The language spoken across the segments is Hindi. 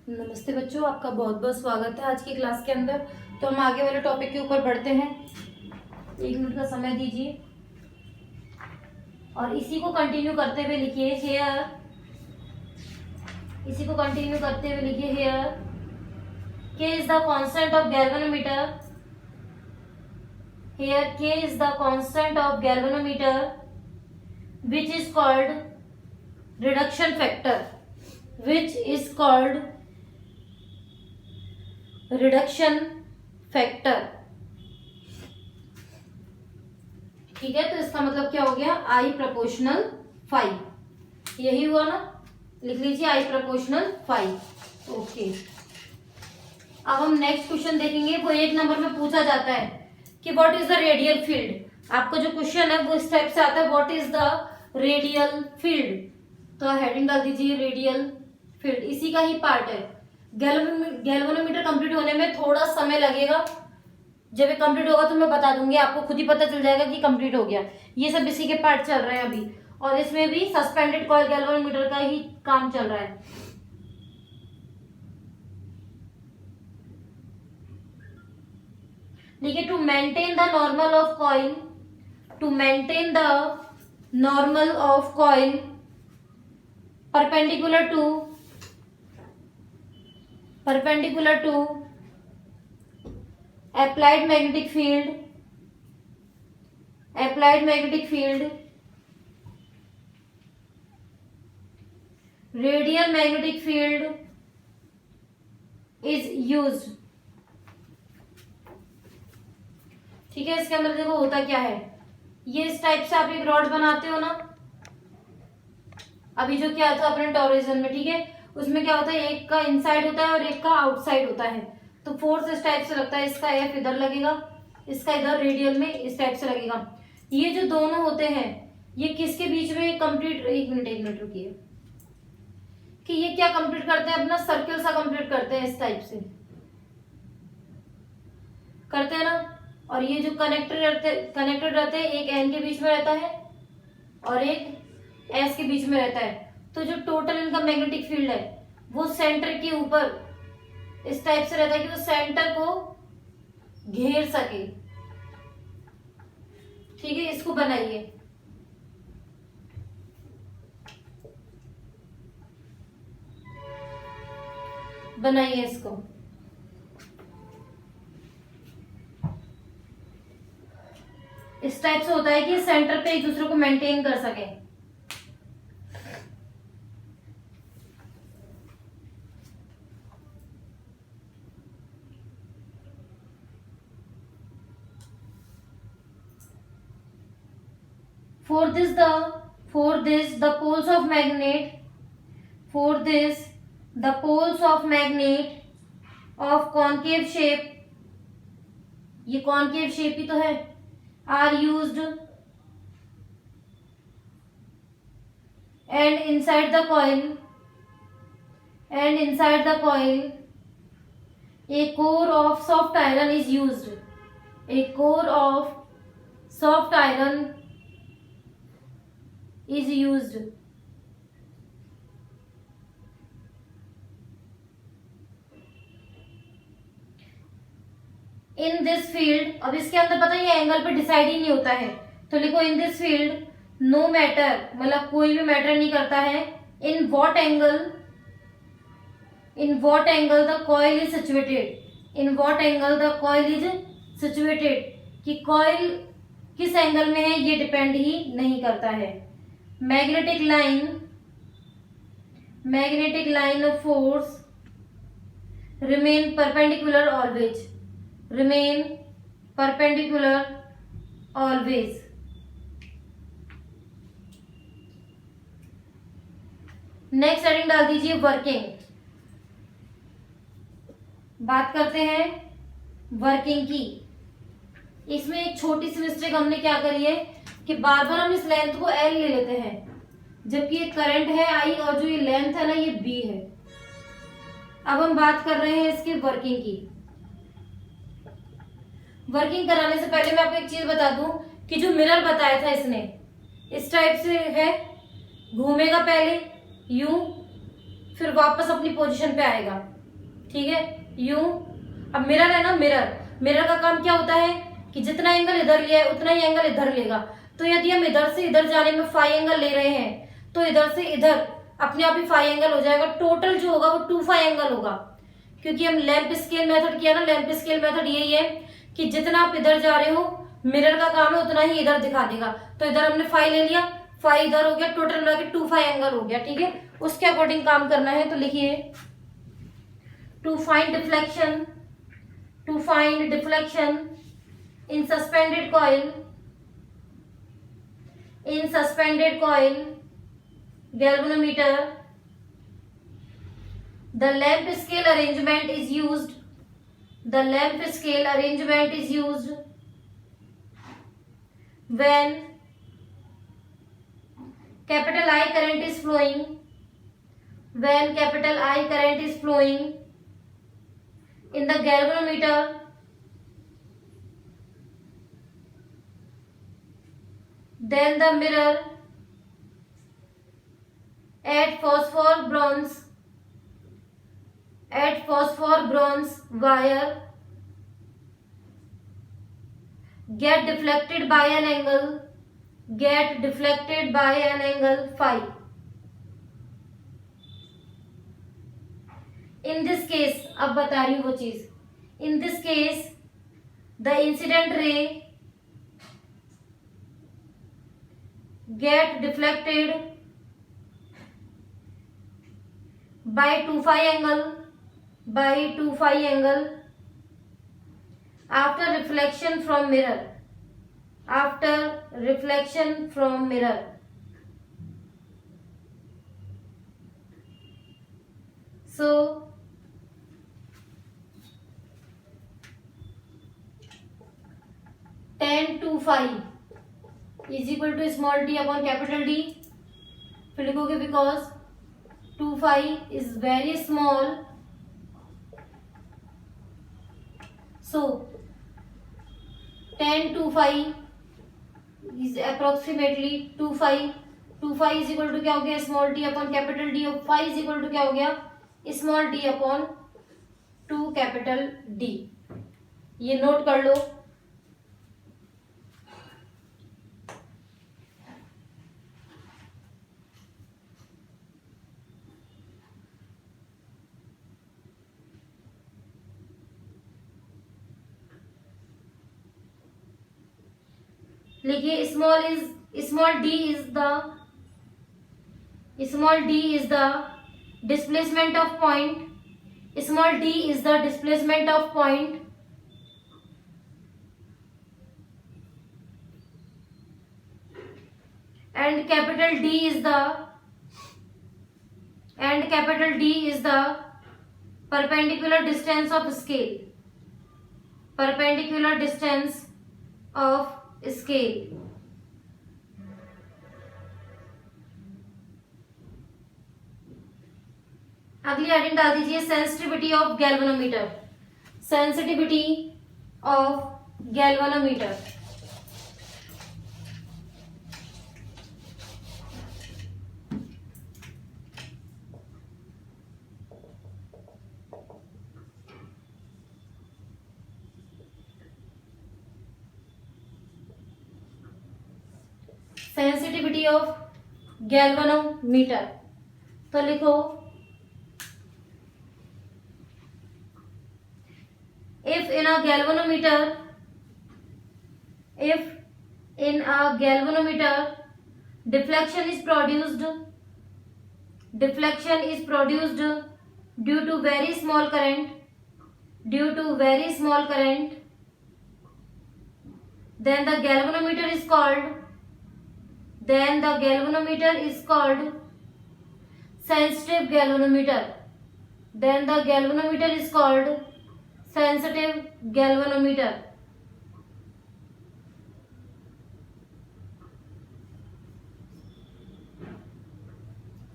नमस्ते बच्चों, आपका बहुत बहुत स्वागत है आज की क्लास के अंदर। तो हम आगे वाले टॉपिक के ऊपर बढ़ते हैं। 1 मिनट का समय दीजिए और इसी को कंटिन्यू करते हुए लिखिए हेयर। इसी को कंटिन्यू करते हुए लिखिए here K is the constant of galvanometer. Here K is the constant of galvanometer which is called reduction factor, which is called reduction factor। ठीक है, तो इसका मतलब क्या हो गया, I proportional 5। यही हुआ ना, लिख लीजिए I proportional 5। ओके, अब हम नेक्स्ट क्वेश्चन देखेंगे। वो 1 नंबर में पूछा जाता है कि what is the radial field. आपका जो क्वेश्चन है वो इस टाइप से आता है, what is the radial field. तो हेडिंग डाल दीजिए रेडियल फील्ड, इसी का ही पार्ट है। गैल्वेनोमीटर कंप्लीट होने में थोड़ा समय लगेगा। जब ये कंप्लीट होगा तो मैं बता दूंगी, आपको खुद ही पता चल जाएगा कि कंप्लीट हो गया। ये सब इसी के पार्ट चल रहे हैं अभी, और इसमें भी सस्पेंडेड कॉइल गैल्वेनोमीटर का ही काम चल रहा है। देखिए, to maintain the normal of coil, to maintain the normal of coil perpendicular to applied magnetic field, radial magnetic field is used। ठीक है, इसके अंदर देखो होता क्या है। ये इस टाइप से आप एक रॉड बनाते हो ना, अभी जो क्या था अपने टॉरिजन में, ठीक है, उसमें क्या होता है, एक का इनसाइड होता है और एक का आउटसाइड होता है। तो फोर्स इस टाइप से लगता है, इसका एफ इधर लगेगा, इसका इधर रेडियल में इस टाइप से लगेगा। ये जो दोनों होते हैं ये किसके बीच में कंप्लीट, एक मिनट रुकिए, कि ये क्या कंप्लीट करते हैं, अपना सर्किल सा कंप्लीट करते हैं, इस टाइप से करते हैं ना। और ये जो कनेक्टेड रहते हैं, एक एन के बीच में रहता है और एक एस के बीच में रहता है। तो जो टोटल इनका मैग्नेटिक फील्ड है वो सेंटर के ऊपर इस टाइप से रहता है कि वो सेंटर को घेर सके। ठीक है, इसको बनाइए। इसको इस टाइप से होता है कि सेंटर पे एक दूसरे को मेंटेन कर सके। For this the poles of magnet of concave shape, ये कॉन्केव शेप ही तो है, are used, and inside the coil a core of soft iron is used, in this field. अब इसके अंदर पता है ये एंगल पे डिसाइड ही नहीं होता है, तो लिखो in this field no matter, मतलब कोई भी मैटर नहीं करता है। In what angle the coil is situated, कि कॉइल किस एंगल में है ये डिपेंड ही नहीं करता है। Magnetic line of force remain perpendicular always. Next heading डाल दीजिए वर्किंग। बात करते हैं वर्किंग की। इसमें एक छोटी सी मिस्टेक हमने क्या करी है कि बार बार हम इस लेंथ को एल ले लेते हैं, जबकि ये करंट है आई और जो ये लेंथ है ना ये बी है। अब हम बात कर रहे हैं इसकी वर्किंग की। वर्किंग कराने से पहले मैं आपको एक चीज बता दूं कि जो मिरर बताया था इसने इस टाइप से है, घूमेगा पहले यूं, फिर वापस अपनी पोजीशन पे आएगा। ठीक है, यूं। अब मिरर है ना, मिरर का काम क्या होता है कि जितना एंगल इधर लिया है उतना ही एंगल इधर लेगा। तो यदि हम इधर से इधर जाने में फाई एंगल ले रहे हैं तो इधर से इधर अपने आप ही फाई एंगल हो जाएगा। टोटल जो होगा वो 2 फाई एंगल होगा, क्योंकि हम लैंप स्केल मेथड किया ना। लैंप स्केल मेथड यही है कि जितना आप इधर जा रहे हो मिरर का काम है उतना ही इधर दिखा देगा। तो इधर हमने फाई ले लिया, फाई इधर हो गया, टोटल मिला के 2 फाई एंगल हो गया। ठीक है, उसके अकॉर्डिंग काम करना है। तो लिखिए to find deflection in suspended coil galvanometer, the lamp scale arrangement is used when capital I current is flowing in the galvanometer. Then the mirror at phosphor bronze wire get deflected by an angle phi. In this case, अब बता रही हूँ वो चीज। In this case, the incident ray get deflected by 2 phi angle after reflection from mirror. So tan 2 phi is equal to small t upon capital D. फिर लिखोगे because 2 phi is very small, so tan 2 phi is approximately 2 phi. 2 phi is equal to क्या हो गया, small t upon capital D, और phi is equal to क्या हो गया, small t upon 2 capital D. ये नोट कर लो। लिखिए small d is the displacement of point. Small d is the displacement of point and capital D is the perpendicular distance of scale. अगली हेडिंग डाल दीजिए sensitivity of galvanometer. Sensitivity of galvanometer. तो लिखो if in a galvanometer deflection is produced due to very small current, then the galvanometer is called sensitive galvanometer.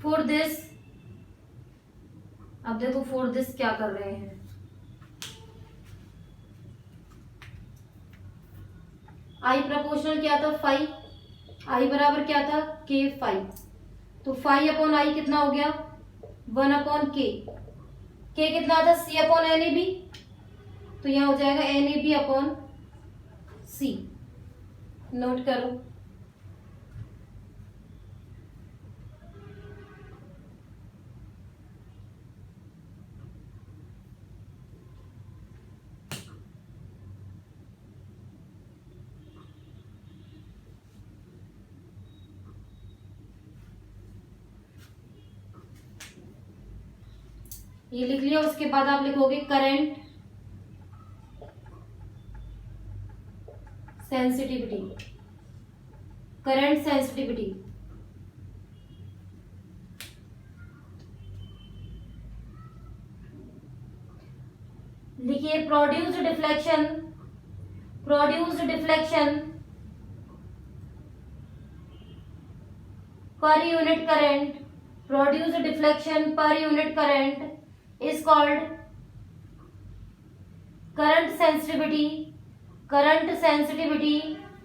For this, अब देखो for this क्या कर रहे हैं। I प्रोपोर्शनल क्या था, फाई। I बराबर क्या था, K फाई। तो फाई अपॉन I कितना हो गया, 1 अपॉन K। K के कितना आता है, C upon N A B, तो यहाँ हो जाएगा N A B upon C. Note करो। ये लिख लिया। उसके बाद आप लिखोगे करंट सेंसिटिविटी। करंट सेंसिटिविटी लिखिए produced deflection, produced deflection per unit current, produced deflection per unit current is called current sensitivity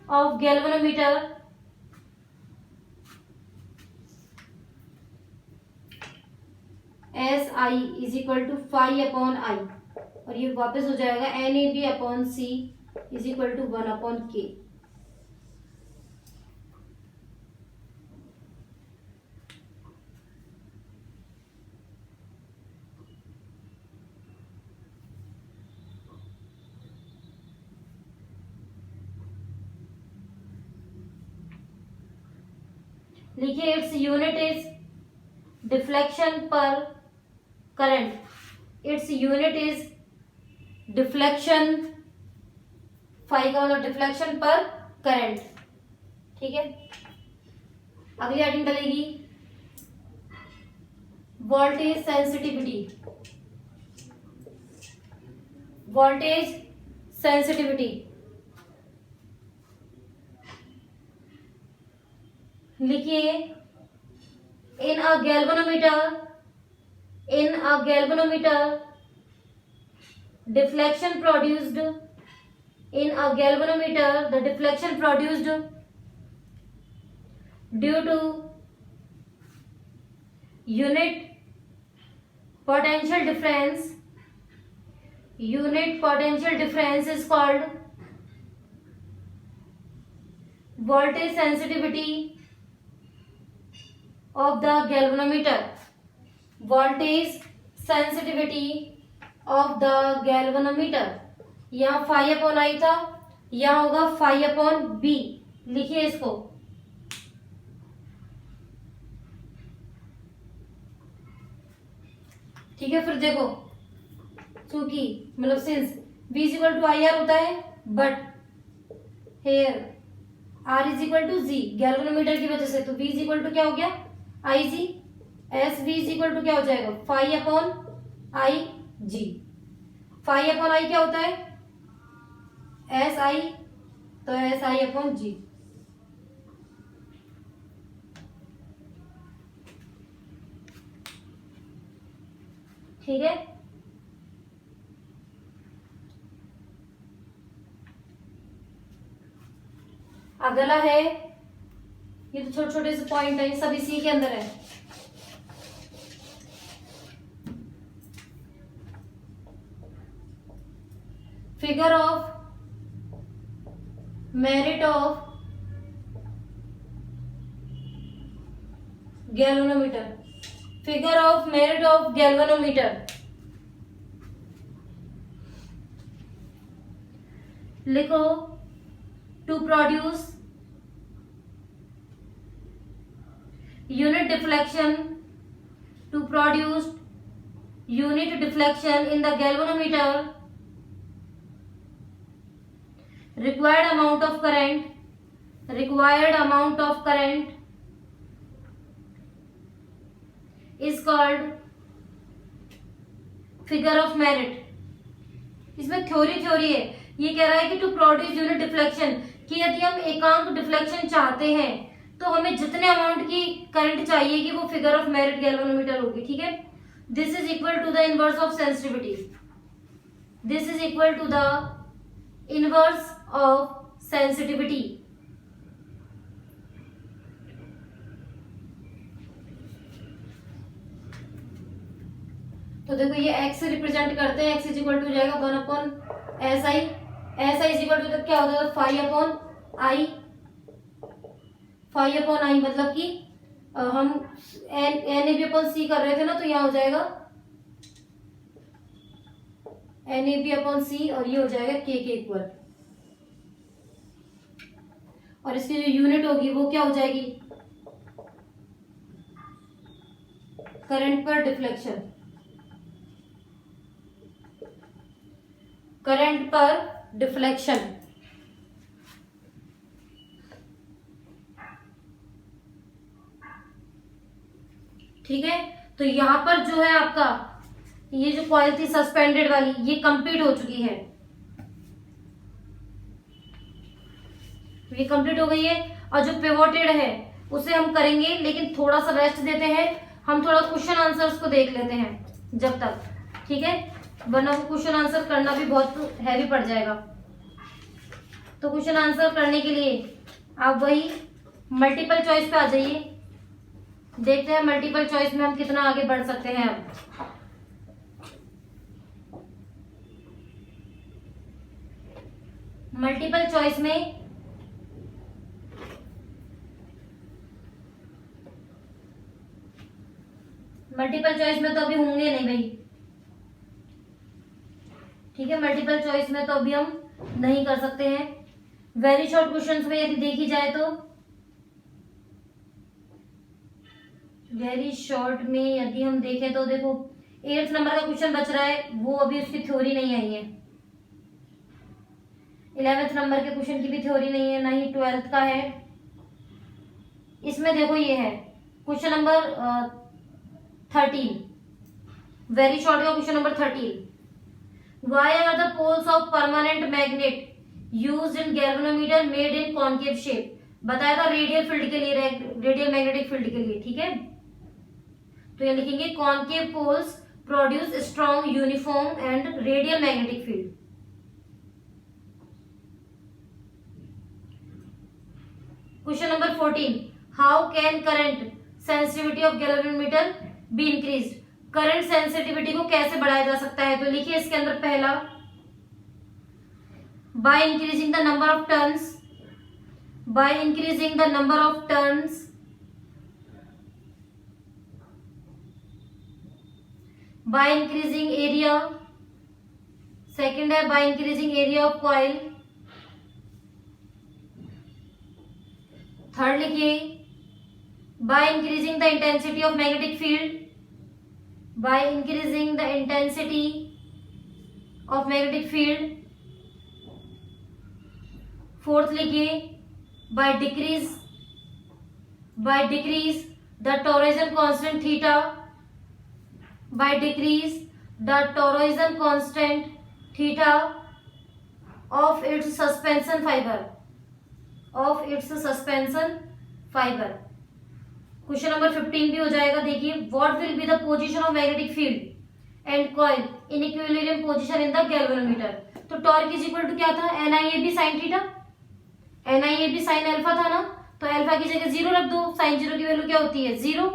of galvanometer SI is equal to phi upon I, और ये वापस हो जाएगा NAB upon C is equal to 1 upon K। लिखिए its unit is deflection per current, its unit is deflection, phi का मतलब डिफ्लेक्शन पर करंट। ठीक है, अगली हेडिंग डलेगी वोल्टेज सेंसिटिविटी। वोल्टेज सेंसिटिविटी लिखिए in a galvanometer deflection produced in a galvanometer the deflection produced due to unit potential difference is called voltage sensitivity of the galvanometer। voltage sensitivity of the galvanometer, यहाँ फाई अपॉन आई था, यहाँ होगा फाई अपॉन बी। लिखिए इसको, ठीक है। फिर देखो चूंकि मतलब since V is equal to I R होता है, but here R is equal to G galvanometer की वजह से, तो V इज इक्वल टू क्या हो गया I G, S V is equal to क्या हो जाएगा phi upon I G. Phi upon I क्या होता है एस आई, तो एस आई अपॉन जी। ठीक है, अगला है, ये तो छोटे छोटे से पॉइंट है, सब इसी के अंदर है। Figure of merit of galvanometer, figure of merit of galvanometer. लिखो to produce unit deflection, to produce unit deflection in the galvanometer required amount of current is called figure of merit। इसमें थ्योरी है, ये कह रहा है कि टू प्रोड्यूस यूनिट डिफ्लेक्शन, कि यदि हम एकांक डिफ्लेक्शन चाहते हैं तो हमें जितने अमाउंट की करंट चाहिए कि वो फिगर ऑफ मेरिट गैल्वेनोमीटर होगी। ठीक है, this is equal to the inverse of sensitivity, this is equal to the inverse of sensitivity. तो देखो ये x से रिप्रेजेंट करते हैं, x इज इक्वल टू हो जाएगा 1/SI। SI is equal to तो क्या होता है 5/I, 5/I मतलब कि हम NAB/C कर रहे थे ना, तो यहाँ हो जाएगा NAB/C और ये हो जाएगा K के इक्वल। और इसकी जो यूनिट होगी वो क्या हो जाएगी, करंट पर डिफ्लेक्शन, करंट पर डिफ्लेक्शन। ठीक है, तो यहां पर जो है आपका ये जो कॉइल थी सस्पेंडेड वाली, ये कंप्लीट हो चुकी है, ये कंप्लीट हो गई है। और जो पिवोटेड है उसे हम करेंगे, लेकिन थोड़ा सा रेस्ट देते हैं, हम थोड़ा क्वेश्चन आंसर्स को देख लेते हैं जब तक, ठीक है, वरना क्वेश्चन आंसर करना भी बहुत हैवी पड़ जाएगा। तो क्वेश्चन आंसर करने के लिए आप वही मल्टीपल चॉइस पे आ जाइए, देखते हैं मल्टीपल चॉइस में हम कितना आगे बढ़ सकते हैं। अब मल्टीपल चॉइस में तो अभी होंगे नहीं भाई, ठीक है, मल्टीपल चॉइस में तो अभी हम नहीं कर सकते हैं। वेरी शॉर्ट क्वेश्चंस में यदि देखी जाए तो, वेरी शॉर्ट में यदि हम देखें तो देखो 8th नंबर का क्वेश्चन बच रहा है, वो अभी उसकी थ्योरी नहीं आई है। 11th नंबर के क्वेश्चन की भी थ्योरी नहीं है, ना ही 12th का है। इसमें देखो ये है क्वेश्चन नंबर 13, वेरी शॉर्ट का question number 13। Why are the poles of permanent magnet used in galvanometer made in concave shape? बताया था रेडियल फील्ड के लिए, रेडियल मैग्नेटिक फील्ड के लिए, ठीक है। तो ये लिखेंगे concave poles produce strong uniform and radial magnetic field. Question number 14, how can current sensitivity of galvanometer be increased? Current sensitivity को कैसे बढ़ाया जा सकता है? तो लिखिए इसके अंदर पहला, by increasing the number of turns, by increasing the number of turns, by increasing area, second है by increasing area of coil, third लिखिए by increasing the intensity of magnetic field, by increasing the intensity of magnetic field, fourth लिखिए by decrease the torsion constant theta, by decrease the torsion constant theta of its suspension fiber, of its suspension fiber। Question number 15 भी हो जाएगा, देखिए what will be the position of magnetic field and coil in equilibrium position in the galvanometer. तो टॉर्क इज इक्वल टू क्या था, NIAB sin theta, NIAB sin alpha था ना, तो अल्फा की जगह 0 रख दो, sin 0 की वैल्यू क्या होती है 0,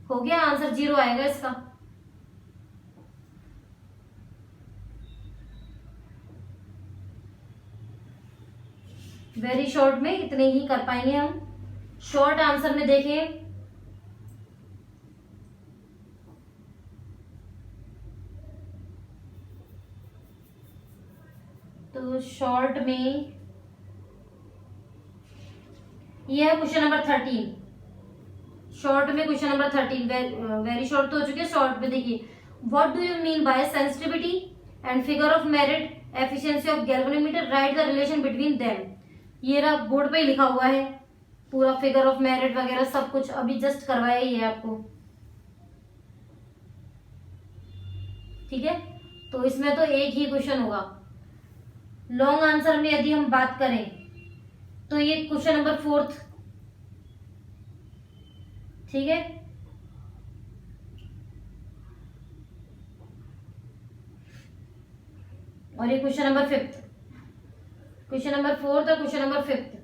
हो गया आंसर 0 आएगा इसका। वेरी शॉर्ट में इतने ही कर पाएंगे हम। शॉर्ट आंसर में देखें तो शॉर्ट में यह है क्वेश्चन नंबर 13, शॉर्ट में क्वेश्चन नंबर 13, वेरी शॉर्ट तो हो चुके हैं। शॉर्ट में देखिए what do you mean by sensitivity and figure of merit efficiency of galvanometer, right the relation between them. ये रहा बोर्ड पे ही लिखा हुआ है पूरा, फिगर ऑफ मेरिट वगैरह सब कुछ अभी जस्ट करवाया ही है आपको, ठीक है। तो इसमें तो एक ही क्वेश्चन होगा। लॉन्ग आंसर में यदि हम बात करें तो ये क्वेश्चन नंबर 4, ठीक है। और ये क्वेश्चन नंबर 5, क्वेश्चन नंबर 4 और क्वेश्चन नंबर 5।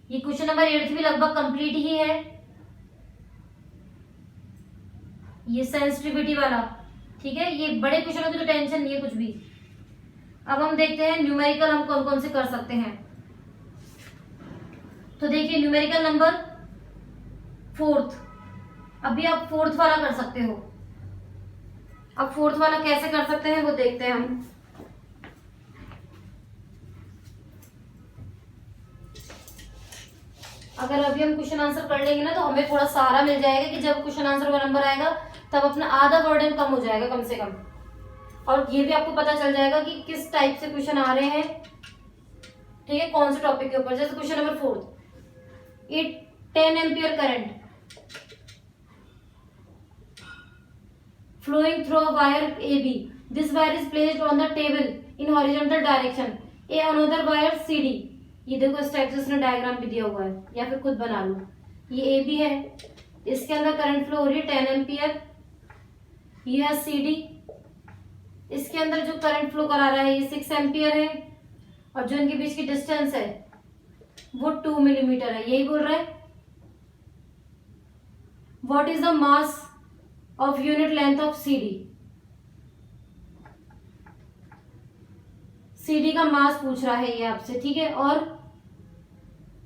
ये क्वेश्चन नंबर 8 भी लगभग कंप्लीट ही है, ये सेंसिटिविटी वाला। ठीक है, ये बड़े क्वेश्चनों की तो टेंशन नहीं है कुछ भी। अब हम देखते हैं न्यूमेरिकल हम कौन कौन से कर सकते हैं। तो देखिए न्यूमेरिकल नंबर 4th, अभी आप 4th वाला कर सकते हो। अब 4th वाला कैसे कर सकते हैं वो देखते हैं हम। अगर अभी हम क्वेश्चन आंसर कर लेंगे ना तो हमें थोड़ा सहारा मिल जाएगा कि जब क्वेश्चन आंसर का नंबर आएगा तब अपना आधा बर्डन कम हो जाएगा कम से कम। और ये भी आपको पता चल जाएगा कि किस टाइप से क्वेश्चन आ रहे हैं, ठीक है, कौन से टॉपिक के ऊपर। जैसे question number 4, 10 ampere current flowing through a wire AB. This wire is placed on the table in horizontal direction. A another wire CD. ये देखो इस टाइप से उसने डायग्राम भी दिया हुआ है, या फिर खुद बना लो। ये AB है, इसके अंदर करंट फ्लो हो रही है 10 एम्पियर। ये है CD, इसके अंदर जो करंट फ्लो करा रहा है ये 6 एम्पियर है, और जो इनके बीच की डिस्टेंस है वो 2 मिलीमीटर है। यही बोल रहा है what is the mass of unit length of CD। CD का मास पूछ रहा है ये आपसे, ठीक है। और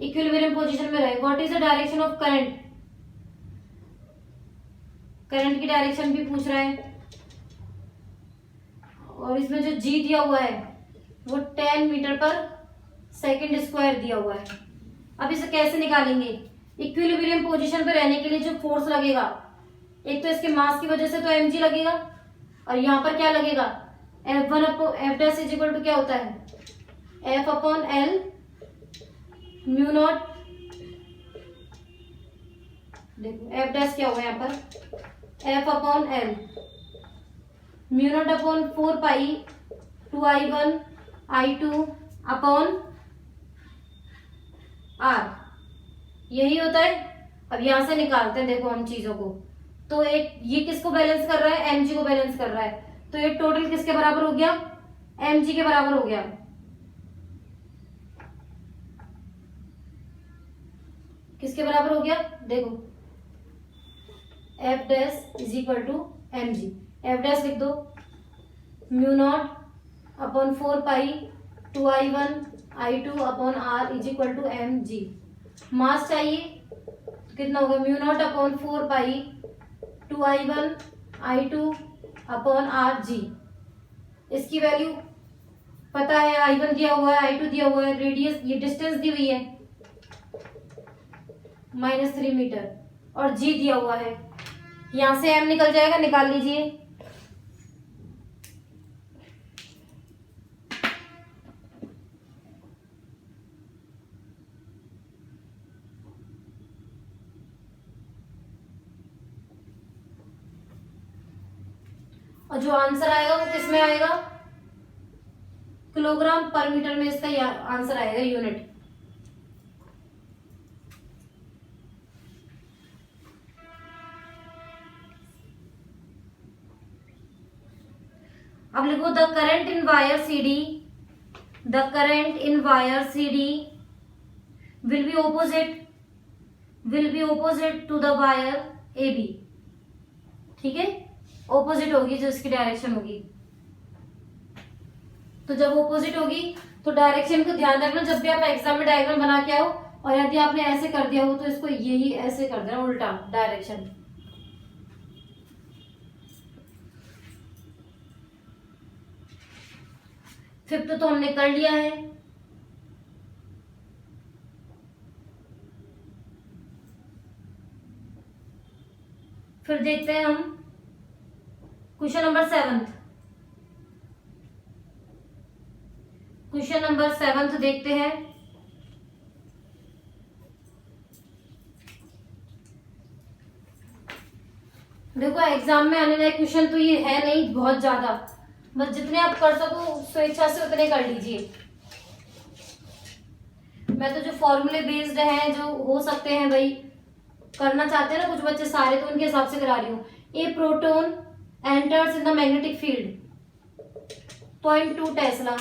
इक्विलिब्रियम पोजीशन में रहे। What is the direction of current, current की डायरेक्शन भी पूछ रहा है। और इसमें जो G दिया हुआ है वो 10 मीटर पर सेकेंड स्क्वायर दिया हुआ है। अब इसे कैसे निकालेंगे? इक्विलिब्रियम पोजीशन पे रहने के लिए जो फोर्स लगेगा, एक तो इसके मास की वजह से तो mg लगेगा, और यहाँ पर क्या लगेगा F1 upon F dash is equal to क्या होता है F upon L mu naught. देखो F डैश क्या हुआ यहाँ पर F upon L mu not upon 4 pi 2I1 I2 upon R, यही होता है। अब यहां से निकालते हैं देखो हम चीजों को। तो एक ये किसको बैलेंस कर रहा है, mg को बैलेंस कर रहा है। तो ये टोटल किसके बराबर हो गया, mg के बराबर हो गया। किसके बराबर हो गया देखो F dash is equal to mg। F dash लिख दो mu not upon 4 pi 2I1 I2 upon R is equal to mg। Mass चाहिए तो कितना होगा mu not upon 4 pi 2I1 I2 अपॉन RG। इसकी वैल्यू पता है, I1 दिया हुआ है, I2 दिया हुआ है, रेडियस ये डिस्टेंस दी हुई है -3 मीटर, और G दिया हुआ है। यहां से M निकल जाएगा, निकाल लीजिए। और जो आंसर आएगा वो किस में आएगा, किलोग्राम पर मीटर में इसका आंसर आएगा, यूनिट। अब लिखो the current in wire CD, the current in wire CD will be opposite to the wire AB। ठीक है, ऑपोजिट होगी जो इसकी डायरेक्शन होगी। तो जब ऑपोजिट होगी तो डायरेक्शन को ध्यान रखना, जब भी आप एग्जाम में डायग्राम बना के आओ, और यदि आपने ऐसे कर दिया हो तो इसको यही ऐसे कर देना, उल्टा डायरेक्शन। फिफ्थ तो हमने कर लिया है। फिर देखते हैं हम क्वेश्चन नंबर 7। क्वेश्चन नंबर 7 देखते हैं। देखो एग्जाम में आने वाले क्वेश्चन तो ये है नहीं बहुत ज्यादा, बस जितने आप कर सको स्वेच्छा से उतने कर लीजिए। मैं तो जो फॉर्मूले बेस्ड हैं, जो हो सकते हैं भाई करना चाहते हैं ना कुछ बच्चे सारे, तो उनके हिसाब से करा रही हूँ। ए proton enters in the magnetic field 0.2 Tesla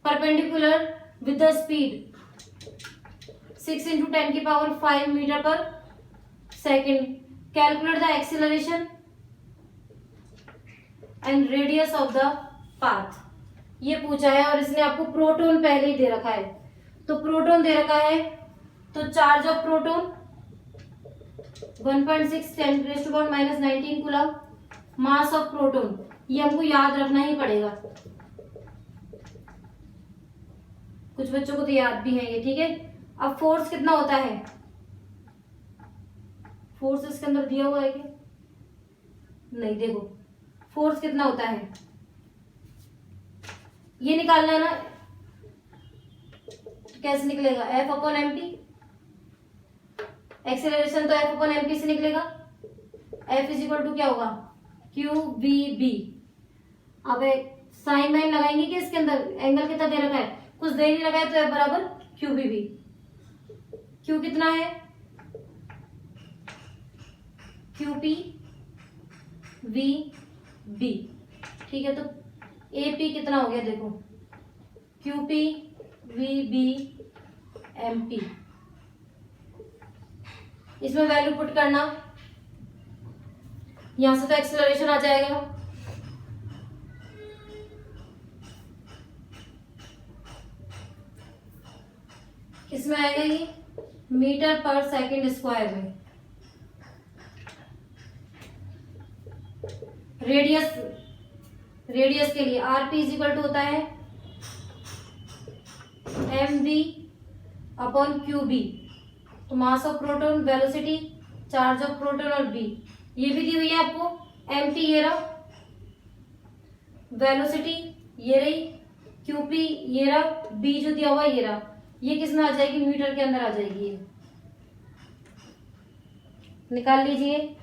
perpendicular with the speed 6 into 10⁵ metre पर second. Calculate the acceleration and radius of the path, ये पूछा है। और इसने आपको प्रोटॉन पहले ही दे रखा है, तो प्रोटॉन दे रखा है, तो charge of proton 1.6 10⁻⁻19 coulomb. Mass of proton, ये हमको याद रखना ही पड़ेगा, कुछ बच्चों को तो याद भी है ये, ठीक है। अब फोर्स कितना होता है, फोर्स इसके अंदर दिया हुआ है क्या, नहीं, देखो फोर्स कितना होता है ये निकालना है ना, तो कैसे निकलेगा, F/mp। एक्सेलरेशन तो F/mp से निकलेगा। F इज इक्वल टू क्या होगा, QVB। अब साइन वाइन लगाएंगे कि इसके अंदर एंगल कितना दे रखा है, कुछ दे नहीं रखा है, तो F बराबर QVB। Q कितना है, QPVB, ठीक है। तो AP कितना हो गया, देखो QPVBMP, इसमें वैल्यू पुट करना, यहां से तो एक्सेलरेशन आ जाएगा, किसमें आएगा ये, मीटर पर सेकंड स्क्वायर में। रेडियस के लिए RP इज इक्वल टू होता है mv/qb। तो mass of proton, velocity, charge of proton और B ये भी दी हुई है आपको। mt ये रहा, वेलोसिटी ये रही, QP ये रहा, B जो दिया हुआ ये रहा, ये किसमें आ जाएगी, मीटर के अंदर आ जाएगी, ये निकाल लीजिए।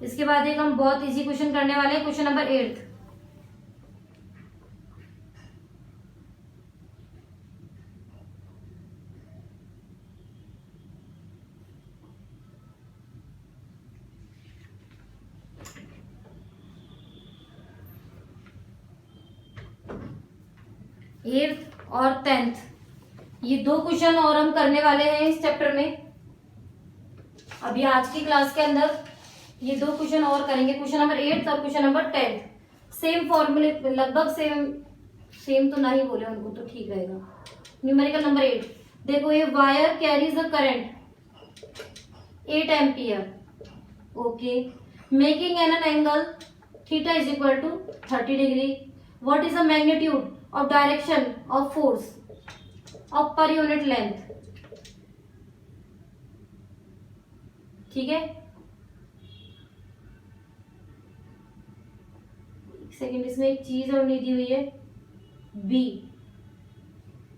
इसके बाद एक हम बहुत इजी क्वेश्चन करने वाले हैं, क्वेश्चन नंबर 8। एट्थ और 10th, ये दो क्वेश्चन और हम करने वाले हैं इस चैप्टर में। अभी आज की क्लास के अंदर ये दो क्वेश्चन और करेंगे, क्वेश्चन नंबर 8 और क्वेश्चन नंबर 10। सेम फॉर्मूले, लगभग सेम तो नहीं बोले उनको, तो ठीक रहेगा। न्यूमेरिकल नंबर 8, देखो ये wire carries a current 8 ampere, okay, making an angle theta is equal to 30 degree. What is the magnitude of direction of force of per unit length, ठीक है। सेकेंड, इसमें एक चीज और नहीं दी हुई है, B,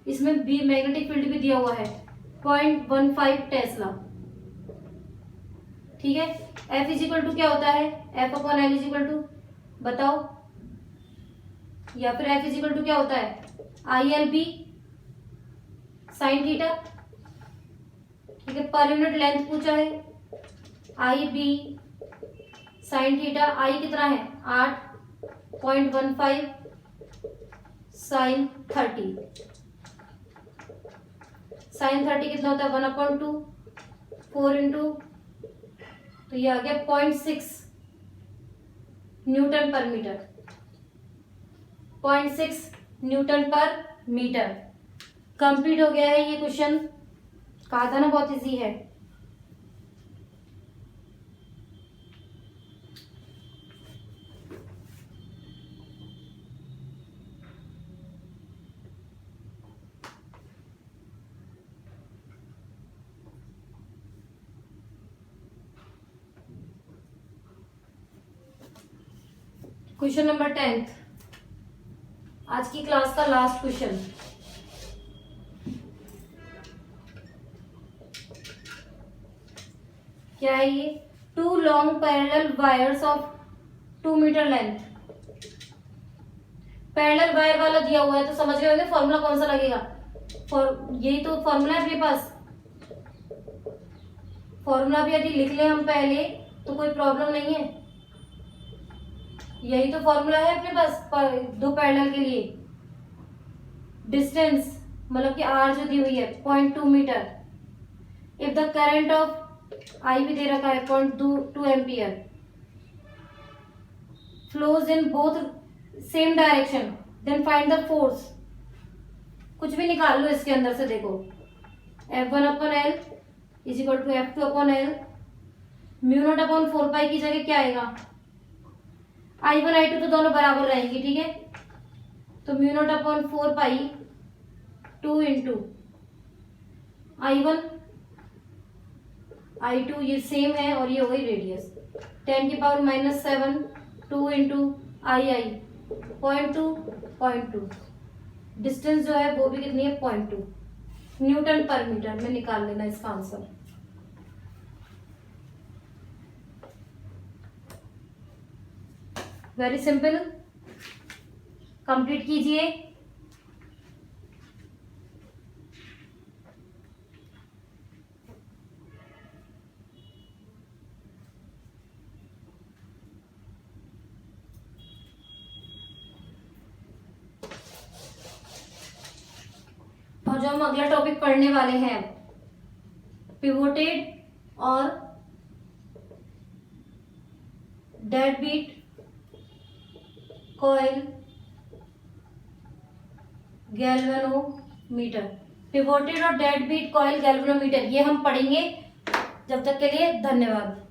इसमें B मैग्नेटिक फील्ड भी दिया हुआ है 0.15 टेस्ला, ठीक है। F इज इक्वल टू क्या होता है, F/L इज इक्वल टू, बताओ, या फिर F इज इक्वल टू क्या होता है, ILB साइन थीटा, ठीक है। पर यूनिट लेंथ पूछा है, IB साइन थीटा, I कितना है 8.15 साइन 30, साइन 30 कितना होता है 1/2, 4 इंटू, तो ये आ गया 0.6 न्यूटन पर मीटर, 0.6 न्यूटन पर मीटर। कंप्लीट हो गया है ये क्वेश्चन, कहा था ना बहुत इजी है। क्वेश्चन नंबर 10, आज की क्लास का लास्ट क्वेश्चन। क्या है ये, 2 long parallel wires of 2 metre length. Parallel wire वाला दिया हुआ है, तो समझ गए होंगे फॉर्मूला कौन सा लगेगा, यही तो फॉर्मूला है अपने पास, फॉर्मूला भी यदि लिख लें हम पहले तो कोई प्रॉब्लम नहीं है। यही तो फॉर्मूला है अपने पास दो पैरेलल के लिए। डिस्टेंस मतलब कि आर जो दी हुई है 0.2 metre. If the current of I भी दे रखा है 0.2 ampere flows in both same direction, then find the force. कुछ भी निकाल लो इसके अंदर से, देखो F1/L is equal to F2/L, mu not upon 4 pi की जगह क्या आएगा, I1 I2 तो दोनों बराबर रहेंगी, ठीक है, तो म्यू नॉट अपॉन 4 पाई 2 इंटू I1 I2 ये सेम है और ये हो गई रेडियस 10⁻⁻7 2 इंटू II 0.2 डिस्टेंस जो है वो भी कितनी है 0.2 न्यूटन पर मीटर में निकाल लेना इसका आंसर। वेरी सिंपल, कंप्लीट कीजिए। और जो हम अगला टॉपिक पढ़ने वाले हैं पिवोटेड और dead beat coil galvanometer. Pivoted और डेड बीट कॉइल गैल्वेनोमीटर ये हम पढ़ेंगे। जब तक के लिए धन्यवाद।